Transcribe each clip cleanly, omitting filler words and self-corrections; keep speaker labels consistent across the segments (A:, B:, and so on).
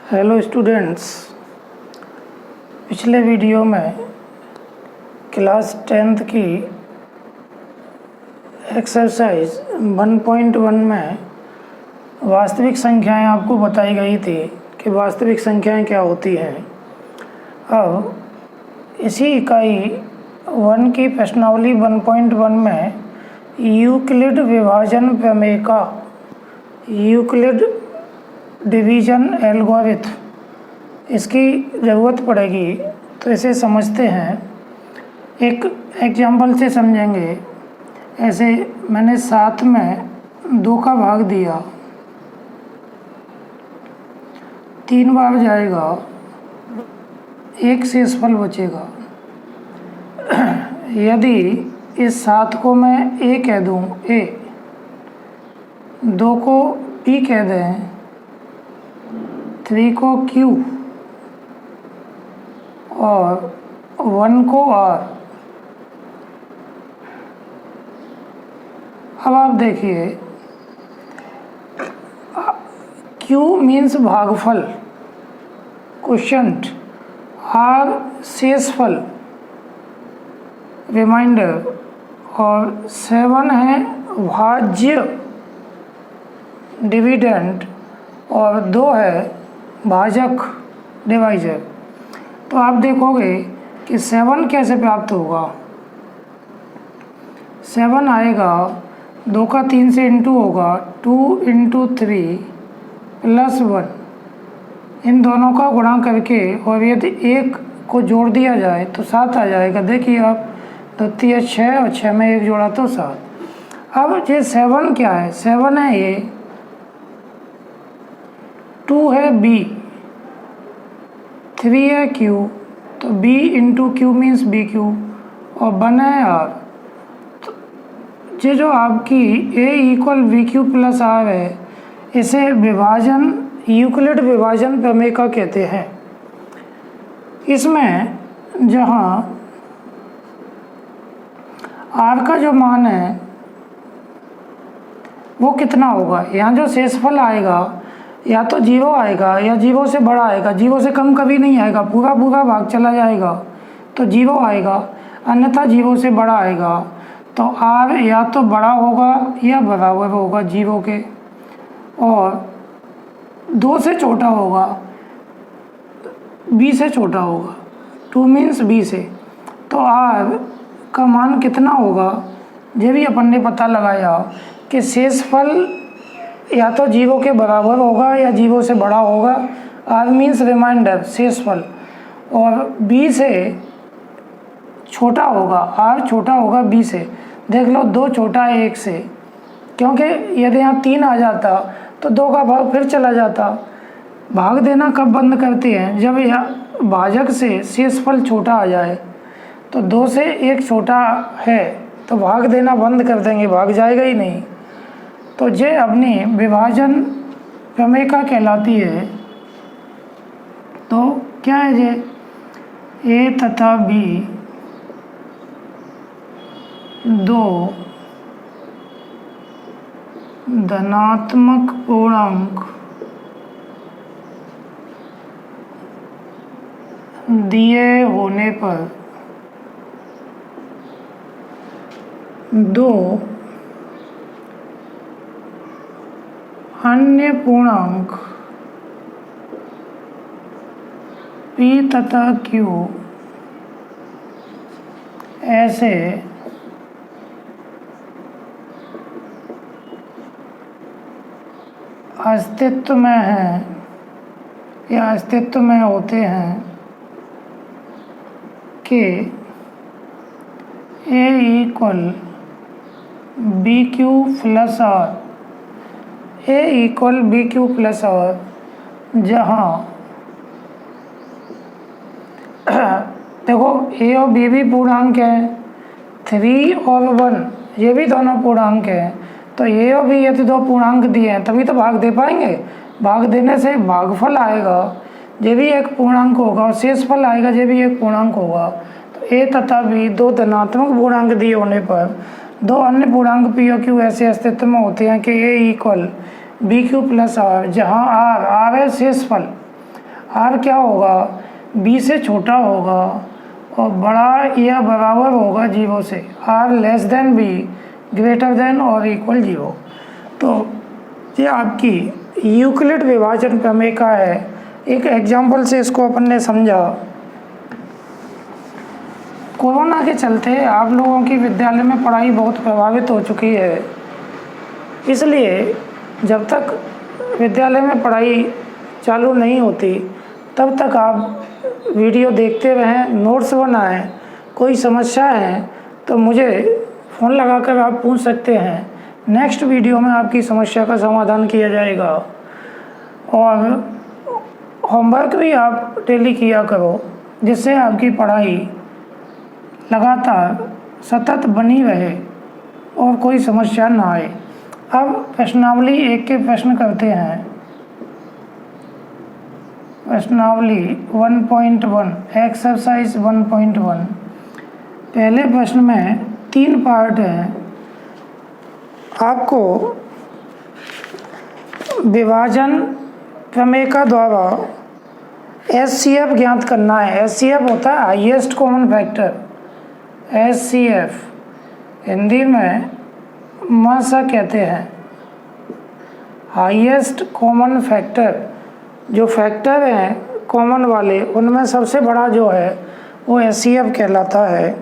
A: Hello students, पिछले video में class 10th की एक्सरसाइज 1.1 में वास्तविक संख्याएं आपको बताई गई थी कि वास्तविक संख्याएं क्या होती हैं। अब इसी इकाई 1 की प्रश्नावली 1.1 में यूक्लिड विभाजन प्रमेय का यूक्लिड डिवीजन एल्गोरिथम इसकी ज़रूरत पड़ेगी, तो इसे समझते हैं। एक एग्जाम्पल से समझेंगे। ऐसे मैंने 7 में 2 का भाग दिया, 3 बार जाएगा, 1 शेषफल बचेगा। यदि इस 7 को मैं ए कह दूं, ए, 2 को बी कह दें, 3 को Q और 1 को R। अब आप देखिए, Q मीन्स भागफल, क्वोशिएंट, R शेषफल, रिमाइंडर, और 7 है भाज्य, डिविडेंड, और 2 है भाजक, डिवाइजर। तो आप देखोगे कि 7 कैसे प्राप्त होगा। 7 आएगा, 2 का 3 से इंटू होगा, 2 × 3 + 1, इन दोनों का गुणा करके, और यदि 1 को जोड़ दिया जाए तो 7 आ जाएगा। देखिए आप, 2 × 6 और 6 में 1 जोड़ा तो 7। अब ये 7 क्या है? 7 है ये, 2 है B, 3 है Q, तो B × Q मीन्स BQ, और 1 है R। तो ये जो आपकी A = BQ + R है, इसे विभाजन, यूक्लिड विभाजन प्रमेय का कहते हैं। इसमें जहाँ R का जो मान है वो कितना होगा, यहाँ जो शेषफल आएगा या तो 0 आएगा या 0 से बड़ा आएगा। 0 से कम कभी नहीं आएगा, पूरा भाग चला जाएगा तो 0 आएगा, अन्यथा 0 से बड़ा आएगा। तो R या तो बड़ा होगा या बराबर होगा 0 के, और 2 से छोटा होगा, B से छोटा होगा, 2 मीन्स B से। तो R का मान कितना होगा, ये भी अपन ने पता लगाया कि शेषफल या तो 0 के बराबर होगा या 0 से बड़ा होगा। R मीन्स रिमाइंडर, शेषफल, और B से छोटा होगा, R छोटा होगा B से। देख लो, 2 छोटा है 1 से, क्योंकि यदि यहाँ 3 आ जाता तो 2 का भाग फिर चला जाता। भाग देना कब बंद करते हैं? जब यह भाजक से शेषफल छोटा आ जाए। तो 2 से 1 छोटा है तो भाग देना बंद कर देंगे, भाग जाएगा ही नहीं। तो ये अपनी विभाजन प्रमेय का कहलाती है। तो क्या है ये? A तथा B 2 धनात्मक पूर्णांक दिए होने पर 2 अन्य पूर्णांक P तथा Q ऐसे अस्तित्व में हैं या अस्तित्व में होते हैं कि A = BQ + R, A = BQ + R, जहाँ देखो A और B भी पूर्णांक है, 3 और 1 ये भी दोनों पूर्णांक हैं। तो A और B यदि 2 पूर्णांक दिए हैं तभी तो भाग दे पाएंगे। भाग देने से भागफल आएगा, ये भी एक पूर्णांक होगा, और शेषफल आएगा, ये भी एक पूर्णांक होगा। तो A तथा B 2 धनात्मक पूर्णांक दिए होने पर 2 अन्य पूर्णांक P और Q ऐसे अस्तित्व में होते हैं कि A = BQ + R, जहाँ R है शेषफल, आर क्या होगा, बी से छोटा होगा और बड़ा या बराबर होगा जीरो से, or less than B, greater than और इक्वल जीरो। तो ये आपकी यूक्लिड विभाजन प्रमेय का है। एक एग्जाम्पल से इसको अपन ने समझा। कोरोना के चलते आप लोगों की विद्यालय में पढ़ाई बहुत प्रभावित हो चुकी है, इसलिए जब तक विद्यालय में पढ़ाई चालू नहीं होती तब तक आप वीडियो देखते रहें, नोट्स बनाएं। कोई समस्या है तो मुझे फ़ोन लगाकर आप पूछ सकते हैं, नेक्स्ट वीडियो में आपकी समस्या का समाधान किया जाएगा। और होमवर्क भी आप डेली किया करो, जिससे आपकी पढ़ाई लगातार सतत बनी रहे और कोई समस्या ना आए। अब प्रश्नावली एक के प्रश्न करते हैं। प्रश्नावली 1.1 एक्सरसाइज 1.1। पहले प्रश्न में 3 पार्ट हैं। आपको विभाजन प्रमेय का द्वारा HCF ज्ञात करना है। HCF होता है highest common factor. HCF Hindi में मासा कहते हैं, हाईएस्ट कॉमन फैक्टर। जो फैक्टर हैं कॉमन वाले, उनमें सबसे बड़ा जो है वो HCF कहलाता है।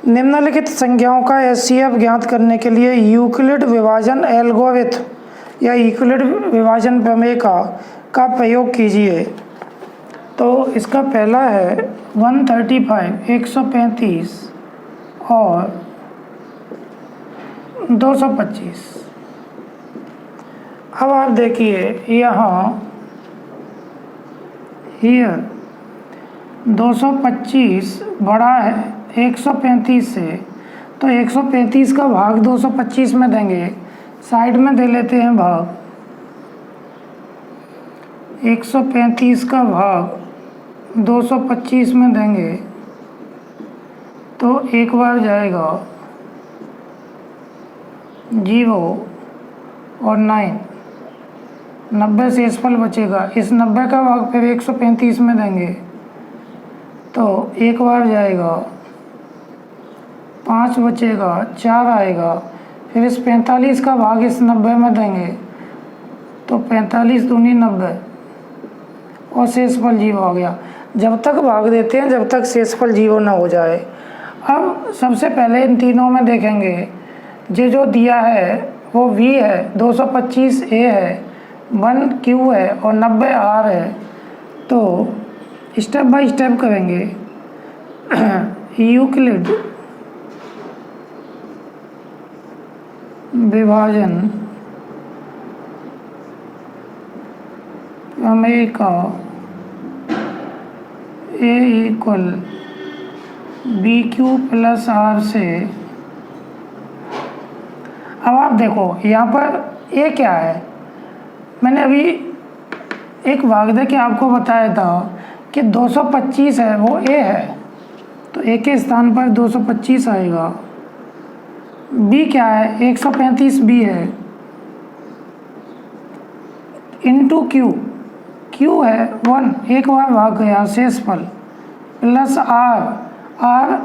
A: निम्नलिखित संख्याओं का HCF ज्ञात करने के लिए यूक्लिड विभाजन एल्गोरिथम या यूक्लिड विभाजन प्रमेय का प्रयोग कीजिए। तो इसका पहला है 135 135 और 225। अब आप देखिए यहाँ हियर 225 बड़ा है 135 से, तो 135 का भाग 225 में देंगे। साइड में दे लेते हैं भाग। 135 का भाग 225 में देंगे तो एक बार जाएगा 0 और 9, 90 शेषफल बचेगा। इस 90 का भाग फिर 135 में देंगे तो एक बार जाएगा, 5 बचेगा, 4 आएगा। फिर इस 45 का भाग इस 90 में देंगे तो 45 दूनी 90 और शेषफल 0 आ गया। जब तक भाग देते हैं जब तक शेषफल 0 ना हो जाए। अब सबसे पहले इन तीनों में देखेंगे, ये जो दिया है वो V है, 225 A है, 1 Q है और 90 R है। तो स्टेप बाय स्टेप करेंगे। यूक्लिड विभाजन प्रमेय का A equal BQ plus R से। अब आप देखो यहाँ पर A क्या है, मैंने अभी एक भाग दे के आपको बताया था कि 225 है वो A है, तो A के स्थान पर 225 आएगा। B क्या है, 135 B है इंटू Q है 1, एक बार भाग गया शेषफल, प्लस R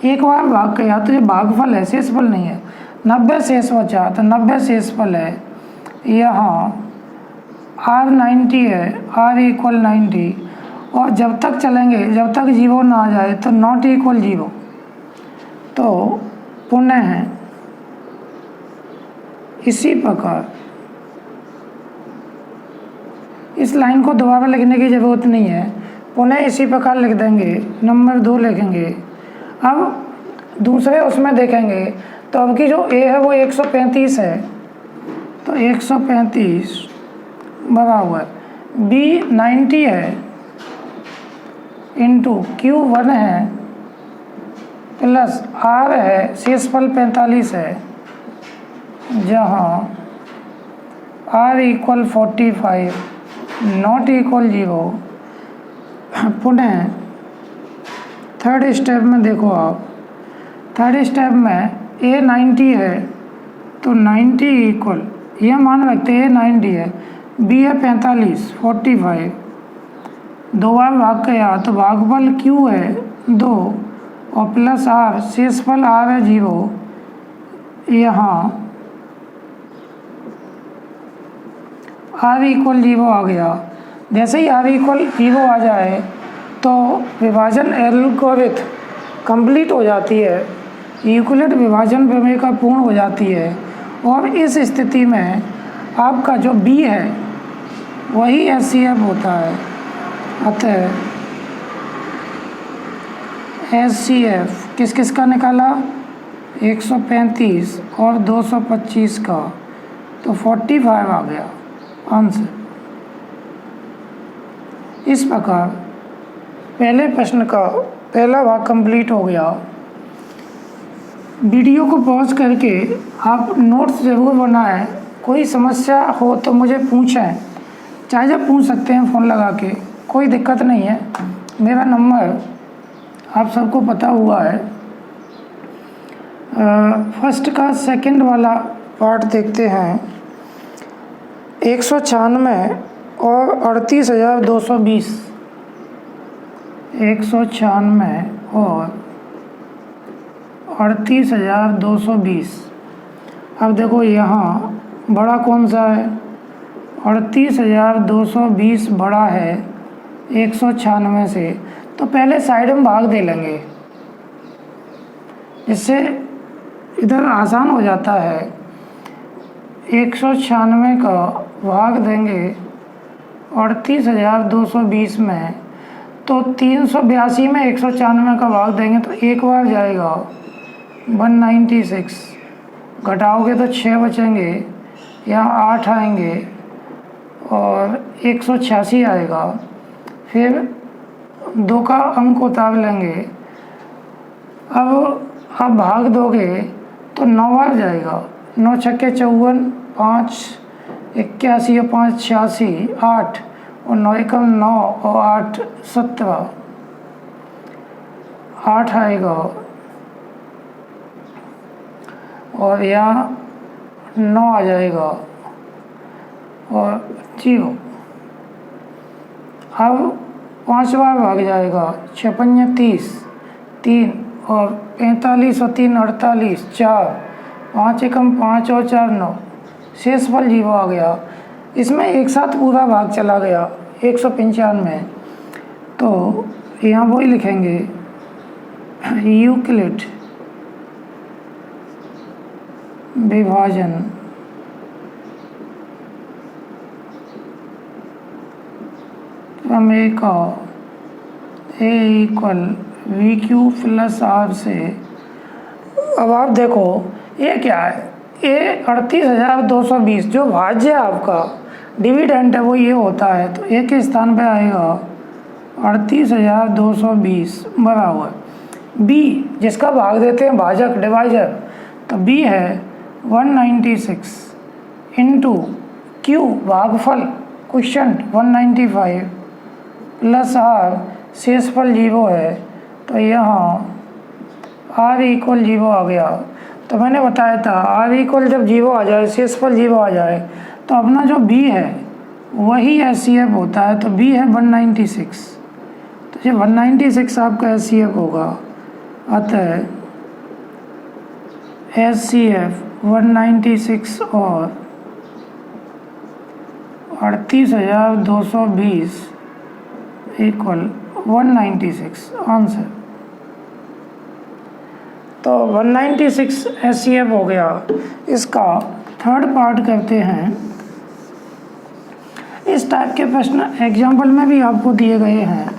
A: एक बार भाग गया तो ये भागफल है, शेषफल नहीं है। 90 शेष बचा तो 90 शेषफल है। यहाँ R 90 है, R इक्वल 90। और जब तक चलेंगे जब तक 0 ना आ जाए तो नॉट इक्वल 0। तो पुनः इसी प्रकार इस लाइन को दोबारा लिखने की ज़रूरत नहीं है, पुनः इसी प्रकार लिख देंगे। नंबर 2 लिखेंगे। अब दूसरे उसमें देखेंगे तो अब की जो A है वो 135 है, तो 135 बना हुआ है। B 90 है इंटू Q 1 है प्लस R है, शेषफल 45 है, जहाँ R इक्वल 45 नॉट इक्वल 0। पुनः थर्ड स्टेप में देखो आप, थर्ड स्टेप में A 90 है तो 90 इक्वल, यह मान रखते हैं 90 है, बी है 45, 45। दो बार भाग गया तो भागफल क्यू है 2 और प्लस आर, शेषफल आर है 0। यहाँ आर इक्वल 0 आ गया। जैसे ही आर इक्वल 0 आ जाए तो विभाजन एल्गोरिथम कंप्लीट हो जाती है, यूक्लिड विभाजन प्रमेय का पूर्ण हो जाती है, और इस स्थिति में आपका जो बी है वही एचसीएफ होता है। अतः एचसीएफ किस किस का निकाला, 135 और 225 का, तो 45 आ गया आंसर। इस प्रकार पहले प्रश्न का पहला भाग कंप्लीट हो गया। वीडियो को पॉज करके आप नोट्स ज़रूर बनाएं। कोई समस्या हो तो मुझे पूछें, चाहे जब पूछ सकते हैं फ़ोन लगा के, कोई दिक्कत नहीं है। मेरा नंबर आप सबको पता हुआ है। फर्स्ट का सेकंड वाला पार्ट देखते हैं। 196 और 38,220, 196 और 38,220। अब देखो यहाँ बड़ा कौन सा है, 38,220 बड़ा है 196 से, तो पहले साइड में भाग दे लेंगे, इससे इधर आसान हो जाता है। 196 का भाग देंगे 38,220 में, तो 382 में 196 का भाग देंगे तो एक बार जाएगा 196, घटाओगे तो 6 बचेंगे, यहाँ 8 आएंगे और 186 आएगा। फिर 2 का अंक उतार लेंगे। अब आप भाग दोगे तो 9 बार जाएगा, 9 छक्के 54, 5 81 और 5 86, 8 और 9 एकम 9 और 8 17, 8 आएगा और यहाँ 9 आ जाएगा और 0। अब 5 बार भाग जाएगा, 56 30, 3 और 45 और 3 48, 4, 5 एकम 5 और 4 9, शेषफल 0 आ गया। इसमें एक साथ पूरा भाग चला गया 195, तो यहाँ वही लिखेंगे, यूक्लिड विभाजन प्रमेय का ए equal we Q plus are से। अब आप देखो ये क्या है, ये 38,220 जो भाज्य आपका डिविडेंड है वो ये होता है, तो ए के स्थान पे आएगा 38,220 बराबर बी, जिसका भाग देते हैं भाजक डिवाइजर, तो बी है 196 इंटू क्यू भागफल क्वेश्चन 195 प्लस आर शेषफल 0 है, तो यहाँ आर इक्वल 0 आ गया। तो मैंने बताया था आर इक्वल जब 0 आ जाए, शेषफल 0 आ जाए, तो अपना जो बी है वही एचसीएफ होता है, तो बी है 196, तो ये 196 आपका एचसीएफ होगा। अतः एचसीएफ 196 और 38,220 इक्वल 196 आंसर। तो 196 एचसीएफ हो गया। इसका थर्ड पार्ट करते हैं। इस टाइप के प्रश्न एग्जाम्पल में भी आपको दिए गए हैं,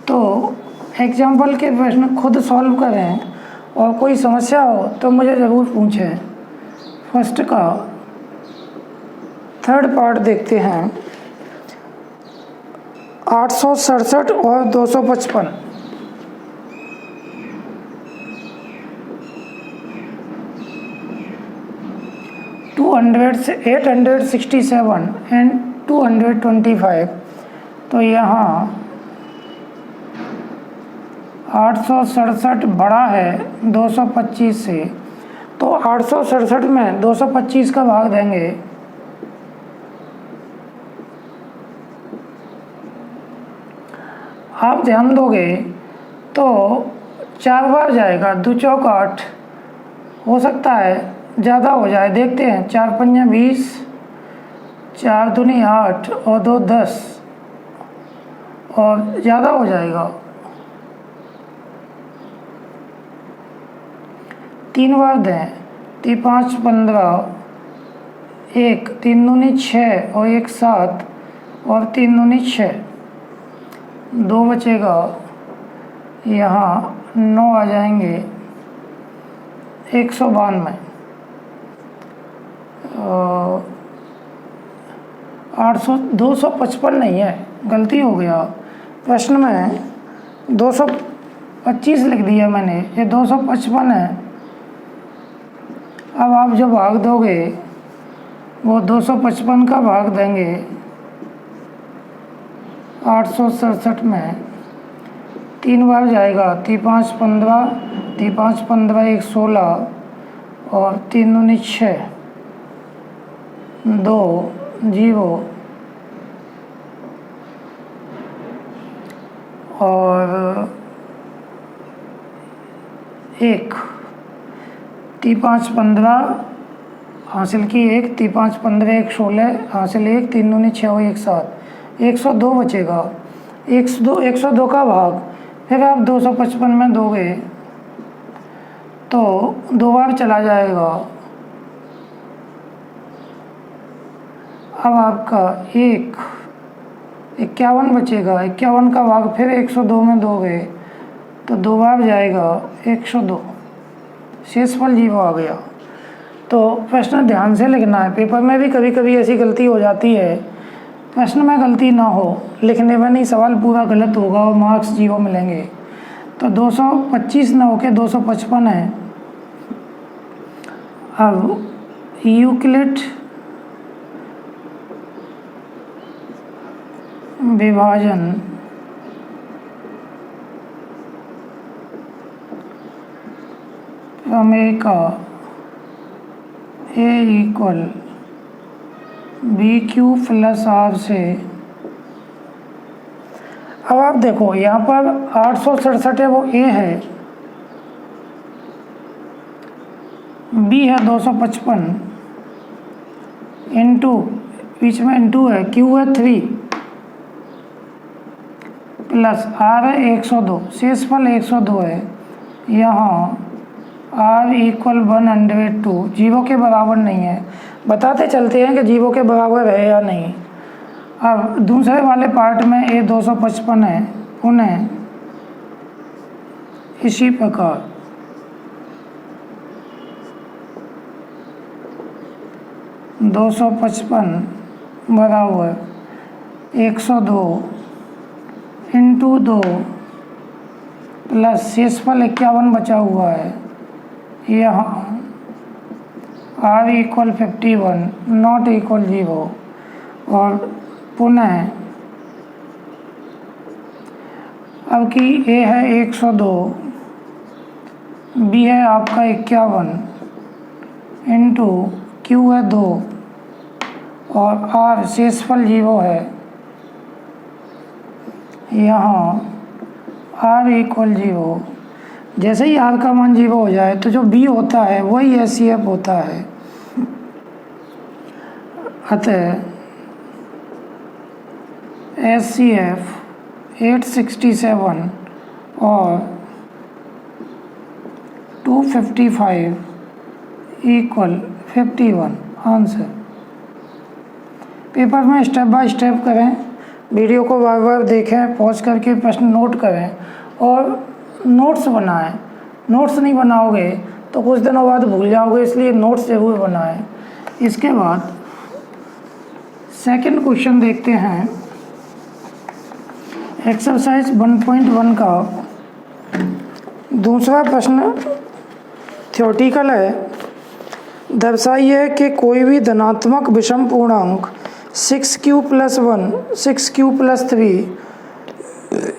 A: तो एग्जाम्पल के प्रश्न खुद सॉल्व करें, और कोई समस्या हो तो मुझे ज़रूर पूछें। फर्स्ट का थर्ड पार्ट देखते हैं। 867 और 255, 867 एंड 225, तो यहाँ 867 बड़ा है 225 से, तो 867 में 225 का भाग देंगे आप ध्यान दोगे तो 4 बार जाएगा, 2 चौक 8, हो सकता है ज़्यादा हो जाए, देखते हैं। 4 पंजा 20, 4 दूनी 8 और 2 10, और ज़्यादा हो जाएगा। 3 बार दें, 3 5 15, 1 3 दूनी 6 और 1 7 और 3 दूनी 6, 2 बचेगा, यहाँ 9 आ जाएंगे, 192। 800 255 नहीं है, गलती हो गया, प्रश्न में 225 लिख दिया मैंने, ये 255 है। अब आप जो भाग दोगे वो 255 का भाग देंगे 867 में, 3 बार जाएगा, 3 5 15, 3 5 15 1 16 और 3 दूनी 6, 2 0 और 1, 3 5 15 हासिल की 1, 3 5 15 1 16 हासिल 1, 3 दूनी 6 और 1 7, 102 बचेगा। 102 का भाग फिर आप 255 में दोगे तो 2 बार चला जाएगा। अब आपका 51 बचेगा, 51 का भाग फिर 102 में दोगे तो 2 बार जाएगा, 102, शेषफल 0 आ गया। तो प्रश्न ध्यान से लिखना है, पेपर में भी कभी कभी ऐसी गलती हो जाती है, प्रश्न में गलती ना हो, लिखने में नहीं, सवाल पूरा गलत होगा और मार्क्स 0 मिलेंगे। तो 225 न होके 255 है। अब यूक्लिड विभाजन प्रमेय का A equal BQ plus R से, अब आप देखो यहाँ पर 867 है वो A है, B है 255 इंटू, बीच में इंटू है, Q है 3 प्लस R है 102, शेषफल 102 है। यहाँ R इक्वल 102 जीरो के बराबर नहीं है, बताते चलते हैं कि जीरो के बराबर है या नहीं। अब दूसरे वाले पार्ट में A 255 है, उन्हें इसी प्रकार 255 बराबर 102 इंटू 2 प्लस शेषफल 51 बचा हुआ है। यहाँ R इक्वल 51 नॉट इक्वल 0 और पुनः अब की A है 102, B है आपका 51 इंटू Q है 2 और R शेषफल 0 है। यहाँ R इक्वल 0, जैसे ही R का मान 0 हो जाए तो जो B होता है वही SCF होता है। अतः SCF 867 और 255 इक्वल 51 आंसर। पेपर में स्टेप बाय स्टेप करें, वीडियो को बार बार देखें, पॉज करके प्रश्न नोट करें और नोट्स बनाएं। नोट्स नहीं बनाओगे तो कुछ दिनों बाद भूल जाओगे, इसलिए नोट्स ज़रूर बनाएं। इसके बाद सेकंड क्वेश्चन देखते हैं, एक्सरसाइज 1.1 का दूसरा प्रश्न थ्योरेटिकल है। दर्शाइए कि कोई भी धनात्मक विषम पूर्णांक 6q + 1, 6q + 3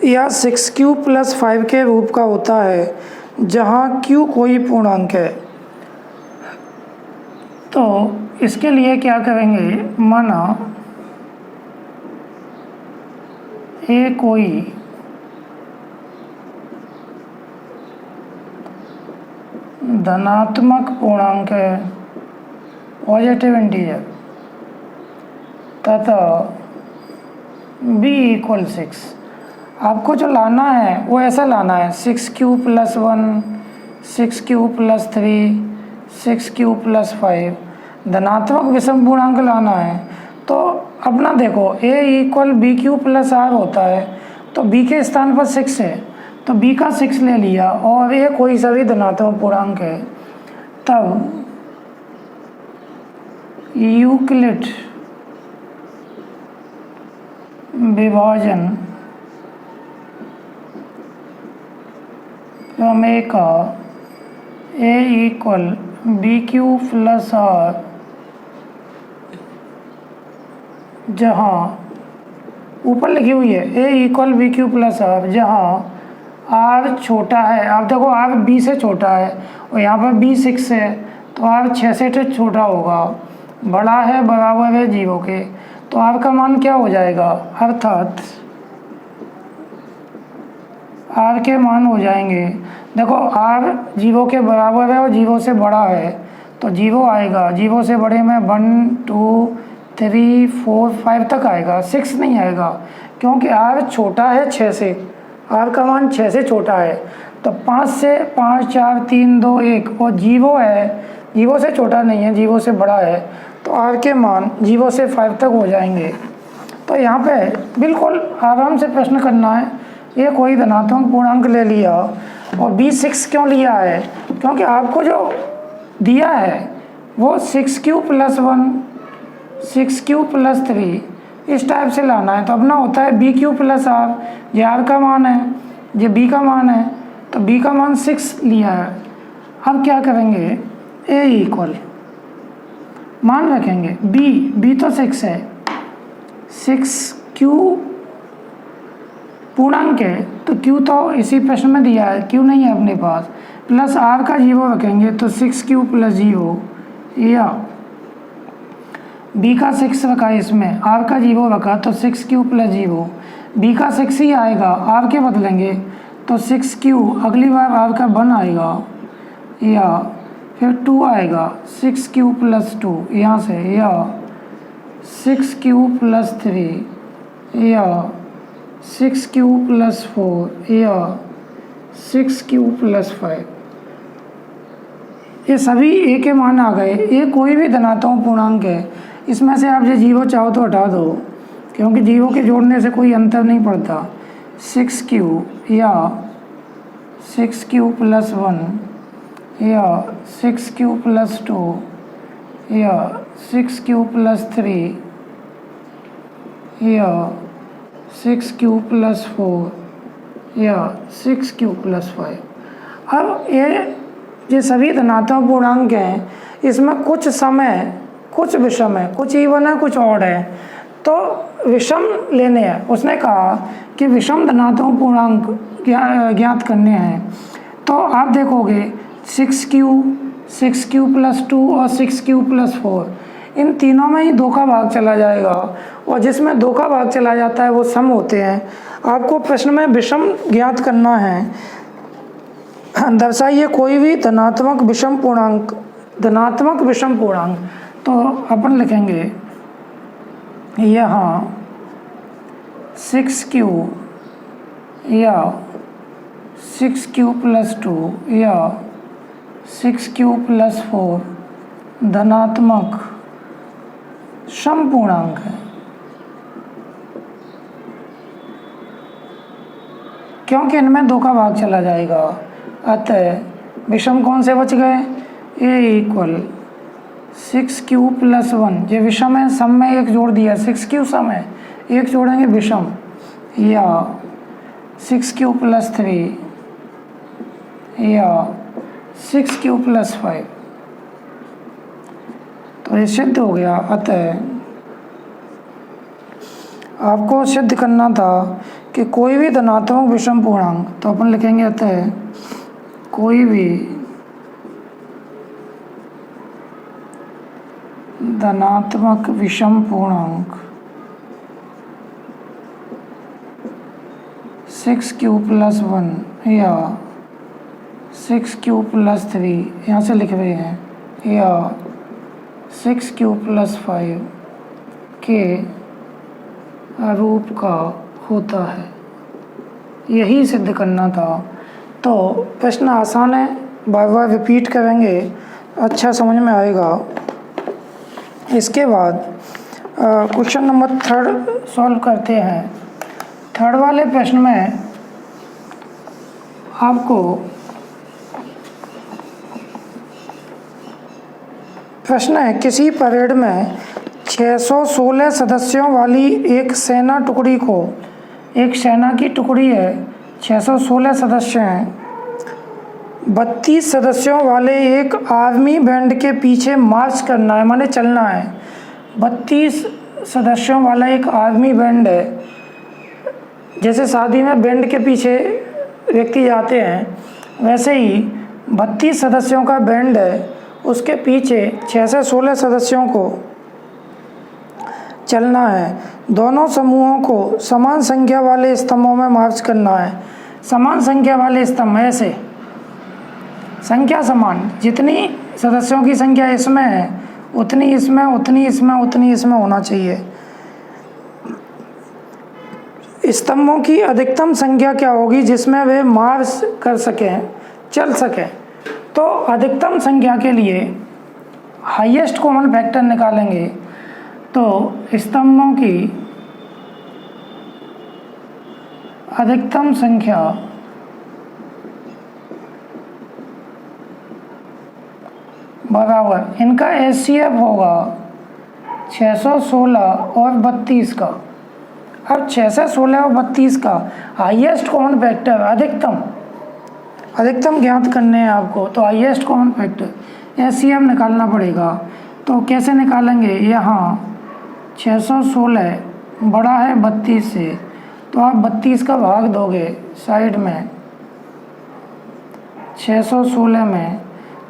A: या 6q + 5 के रूप का होता है जहाँ q कोई पूर्णांक है। तो इसके लिए क्या करेंगे, माना A कोई धनात्मक पूर्णांक है, पॉजिटिव इंटीजर, तथा b इक्वल 6। आपको जो लाना है वो ऐसा लाना है 6q + 1, 6q + 3, 6q + 5 धनात्मक विषम पूर्णांक लाना है। तो अपना देखो a इक्वल BQ + R होता है, तो b के स्थान पर 6 है तो b का 6 ले लिया, और ये कोई सा भी धनात्मक पूर्णांक है, तब यूक्लिड विभाजन प्रमेय का a इक्वल BQ + R, जहाँ ऊपर लिखी हुई है a इक्वल BQ + R, जहाँ R छोटा है, आप देखो R B से छोटा है और यहाँ पर B 6 है, तो R 6 से छोटा होगा, बड़ा है बराबर है 0 के, तो R का मान क्या हो जाएगा, अर्थात R के मान हो जाएंगे, देखो R 0 के बराबर है और 0 से बड़ा है तो 0 आएगा, 0 से बड़े में 1 2 3 4 5 तक आएगा, 6 नहीं आएगा, क्योंकि R छोटा है 6 से, R का मान 6 से छोटा है, तो 5 से 5 4 3 2 1 और 0 है, 0 से छोटा नहीं है, 0 से बड़ा है, तो R के मान 0 से 5 तक हो जाएंगे। तो यहाँ पे बिल्कुल आराम से प्रश्न करना है, ये कोई धनात्मक पूर्णांक ले लिया और B6 क्यों लिया है, क्योंकि आपको जो दिया है वो 6q + 1, 6q + 3 इस टाइप से लाना है, तो अपना होता है BQ + R, ये R का मान है, ये B का मान है, तो B का मान 6 लिया है। अब क्या करेंगे, A इक्वल मान रखेंगे B तो 6 है, 6q पूर्णांक है तो q तो इसी प्रश्न में दिया है, q नहीं है अपने पास, प्लस R का 0 रखेंगे तो 6q + 0, या B का 6 रखा इसमें, R का 0 रखा तो 6q + 0, B का 6 ही आएगा, R के बदलेंगे तो 6q, अगली बार R का 1 आएगा, या फिर 2 आएगा 6q + 2 यहाँ से, या 6q + 3, या 6q + 4, या 6q + 5। ये सभी a के मान आ गए। ये कोई भी धनात्मक पूर्णांक है, इसमें से आप जो 0 चाहो तो हटा दो, क्योंकि 0 के जोड़ने से कोई अंतर नहीं पड़ता। 6q, या 6q + 1, या 6q + 2, या 6q + 3, या 6q + 4, या 6q + 5। अब ये सभी धनात्मक पूर्णांक हैं, इसमें कुछ समय कुछ विषम है, कुछ इवन है कुछ ऑड है, तो विषम लेने हैं। उसने कहा कि विषम धनात्मक पूर्णांक ज्ञात करने हैं, तो आप देखोगे 6q, 6q + 2 और 6q + 4, इन तीनों में ही 2 का भाग चला जाएगा, और जिसमें 2 का भाग चला जाता है वो सम होते हैं। आपको प्रश्न में विषम ज्ञात करना है, दर्शाइए कोई भी धनात्मक विषम पूर्णांक, धनात्मक विषम पूर्णांक, तो अपन लिखेंगे यहाँ 6q, या 6q + 2, या 6q + 4 धनात्मक सम पूर्णांक है, क्योंकि इनमें 2 का भाग चला जाएगा। अतः विषम कौन से बच गए, a इक्वल 6q + 1, ये विषम है, सम में 1 जोड़ दिया, 6q सम है, 1 जोड़ेंगे विषम, या 6q + 3, या 6q + 5, तो ये सिद्ध हो गया। अतः आपको सिद्ध करना था कि कोई भी धनात्मक विषम पूर्णांक, तो अपन लिखेंगे अतः कोई भी धनात्मक विषम पूर्णांक 6q + 1 या 6q + 3 यहाँ से लिख रहे हैं, या 6q + 5 के रूप का होता है, यही सिद्ध करना था। तो प्रश्न आसान है, बार बार रिपीट करेंगे, अच्छा समझ में आएगा। इसके बाद क्वेश्चन नंबर 3 सॉल्व करते हैं। 3 वाले प्रश्न में आपको प्रश्न है, किसी परेड में 616 सदस्यों वाली एक सेना टुकड़ी को, एक सेना की टुकड़ी है, 616 सदस्य हैं, 32 सदस्यों वाले एक आर्मी बैंड के पीछे मार्च करना है, माने चलना है। 32 सदस्यों वाला एक आर्मी बैंड है, जैसे शादी में बैंड के पीछे व्यक्ति जाते हैं, वैसे ही 32 सदस्यों का बैंड है, उसके पीछे 6 से 16 सदस्यों को चलना है। दोनों समूहों को समान संख्या वाले स्तंभों में मार्च करना है। समान संख्या वाले स्तंभ ऐसे, संख्या समान, जितनी सदस्यों की संख्या इसमें है उतनी इसमें, उतनी इसमें, उतनी इसमें होना चाहिए। स्तंभों की अधिकतम संख्या क्या होगी जिसमें वे मार्च कर सकें, चल सकें? तो अधिकतम संख्या के लिए हाईएस्ट कॉमन फैक्टर निकालेंगे। तो स्तंभों की अधिकतम संख्या बराबर इनका HCF होगा 616 और 32 का। अब 6 से 16 और 32 का हाईएस्ट कॉमन फैक्टर अधिकतम ज्ञात करने हैं आपको, तो हाईएस्ट कॉमन फैक्टर HCF निकालना पड़ेगा। तो कैसे निकालेंगे? यहाँ 616 बड़ा है 32 से, तो आप 32 का भाग दोगे साइड में 616 में,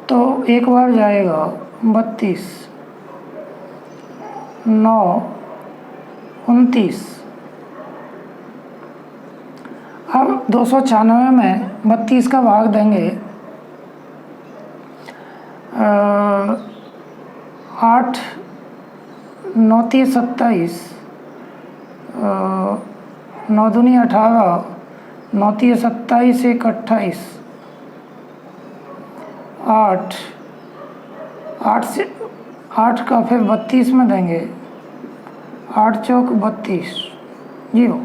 A: तो एक बार जाएगा 32, 9, 29। अब 296 में 32 का भाग देंगे, 8, 9 30 27, 9 दूनी 18, 9 30 27, 1 28, 8 का फिर 32 में देंगे, 8 चौक 32, 0।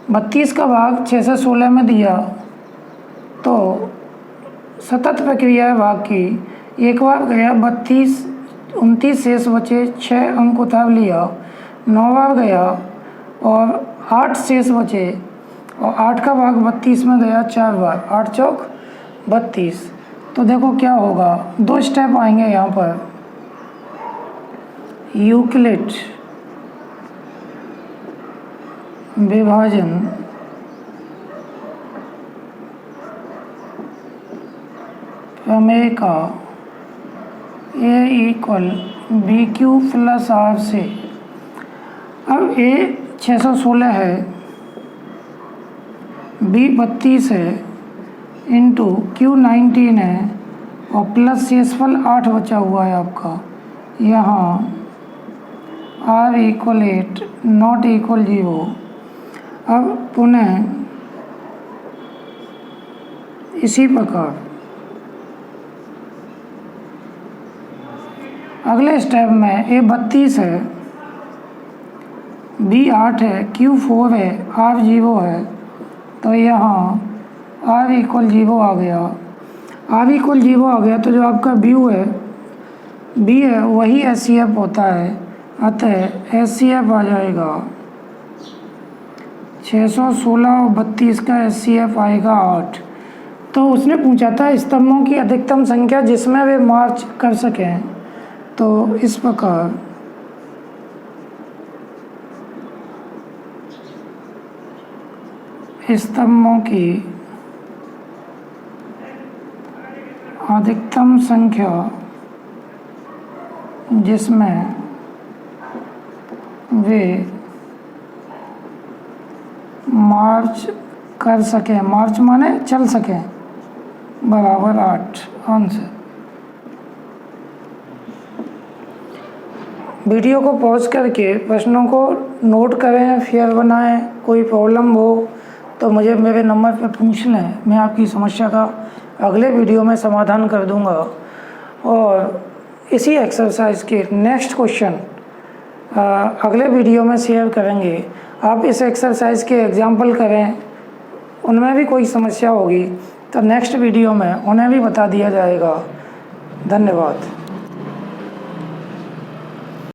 A: 32 का भाग 6 से 16 में दिया, तो सतत प्रक्रिया है भाग की। एक बार गया 32, 29 शेष बचे, 6 अंक उतार लिया, 9 बार गया और 8 शेष बचे, और 8 का भाग 32 में गया 4 बार, 8 चौक 32। तो देखो क्या होगा, 2 स्टेप आएंगे यहाँ पर। यूक्लिड विभाजन प्रमेय का A = BQ + R से। अब A 616 है, B 32 है, इंटू Q 19 है, और प्लस शेषफल 8 बचा हुआ है आपका। यहाँ R = 8, नॉट इक्वल 0। अब पुनः इसी प्रकार अगले स्टेप में A 32 है, B 8 है, Q 4 है, R 0 है, तो यहाँ R = 0 आ गया। R = 0 आ गया, तो जो आपका B है वही HCF होता है, अतः HCF आ जाएगा 616 और 32 का HCF आएगा 8। तो उसने पूछा था स्तंभों की अधिकतम संख्या जिसमें वे मार्च कर सकें, तो इस प्रकार स्तंभों की अधिकतम संख्या जिसमें वे मार्च कर सकें, मार्च माने चल सकें, बराबर 8 आंसर। वीडियो को पॉज करके प्रश्नों को नोट करें, फिर बनाएं। कोई प्रॉब्लम हो तो मुझे मेरे नंबर पे पूछ लें, मैं आपकी समस्या का अगले वीडियो में समाधान कर दूंगा। और इसी एक्सरसाइज के नेक्स्ट क्वेश्चन अगले वीडियो में शेयर करेंगे। आप इस एक्सरसाइज के एग्जाम्पल करें, उनमें भी कोई समस्या होगी तो नेक्स्ट वीडियो में उन्हें भी बता दिया जाएगा। धन्यवाद।